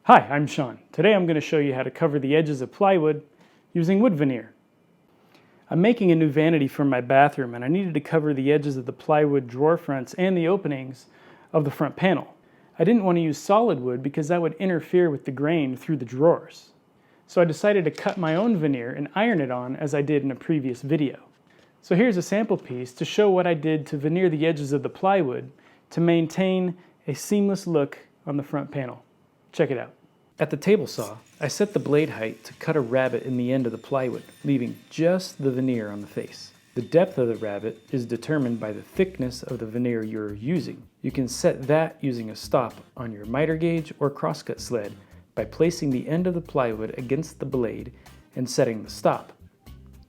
Hi, I'm Sean. Today I'm going to show you how to cover the edges of plywood using wood veneer. I'm making a new vanity for my bathroom and I needed to cover the edges of the plywood drawer fronts and the openings of the front panel. I didn't want to use solid wood because that would interfere with the grain through the drawers. So I decided to cut my own veneer and iron it on as I did in a previous video. So here's a sample piece to show what I did to veneer the edges of the plywood to maintain a seamless look on the front panel. Check it out. At the table saw, I set the blade height to cut a rabbet in the end of the plywood, leaving just the veneer on the face. The depth of the rabbet is determined by the thickness of the veneer you're using. You can set that using a stop on your miter gauge or crosscut sled by placing the end of the plywood against the blade and setting the stop.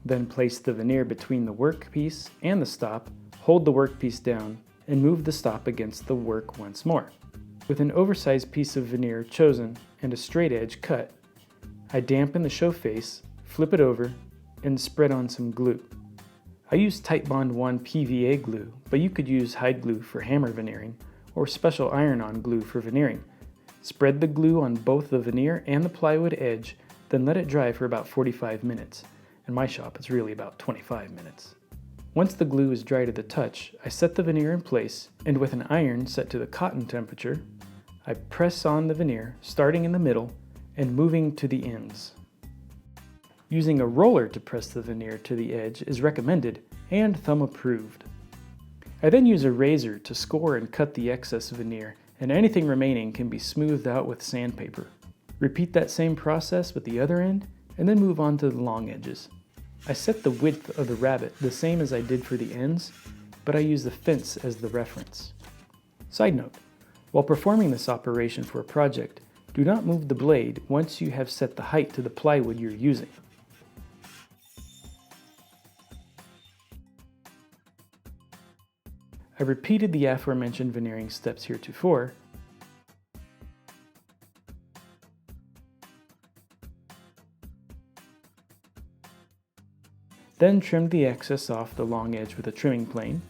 Then place the veneer between the workpiece and the stop, hold the workpiece down, and move the stop against the work once more. With an oversized piece of veneer chosen and a straight edge cut, I dampen the show face, flip it over, and spread on some glue. I use Titebond 1 PVA glue, but you could use hide glue for hammer veneering or special iron-on glue for veneering. Spread the glue on both the veneer and the plywood edge, then let it dry for about 45 minutes. In my shop, it's really about 25 minutes. Once the glue is dry to the touch, I set the veneer in place, and with an iron set to the cotton temperature, I press on the veneer, starting in the middle and moving to the ends. Using a roller to press the veneer to the edge is recommended and thumb approved. I then use a razor to score and cut the excess veneer, and anything remaining can be smoothed out with sandpaper. Repeat that same process with the other end, and then move on to the long edges. I set the width of the rabbet the same as I did for the ends, but I use the fence as the reference. Side note, while performing this operation for a project, do not move the blade once you have set the height to the plywood you're using. I repeated the aforementioned veneering steps heretofore, then trimmed the excess off the long edge with a trimming plane,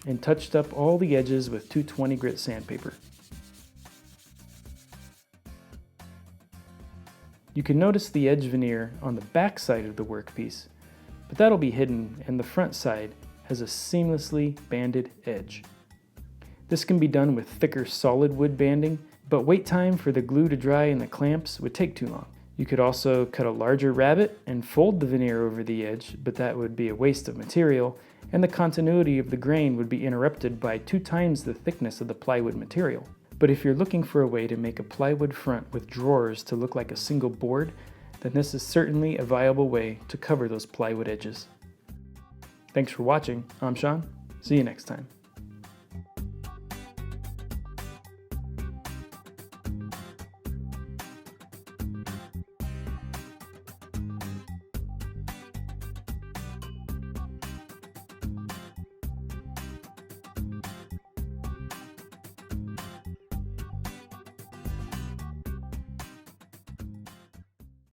and touched up all the edges with 220 grit sandpaper. You can notice the edge veneer on the back side of the workpiece, but that'll be hidden and the front side has a seamlessly banded edge. This can be done with thicker solid wood banding, but wait time for the glue to dry and the clamps would take too long. You could also cut a larger rabbet and fold the veneer over the edge, but that would be a waste of material, and the continuity of the grain would be interrupted by 2 times the thickness of the plywood material. But if you're looking for a way to make a plywood front with drawers to look like a single board, then this is certainly a viable way to cover those plywood edges. Thanks for watching. I'm Sean. See you next time.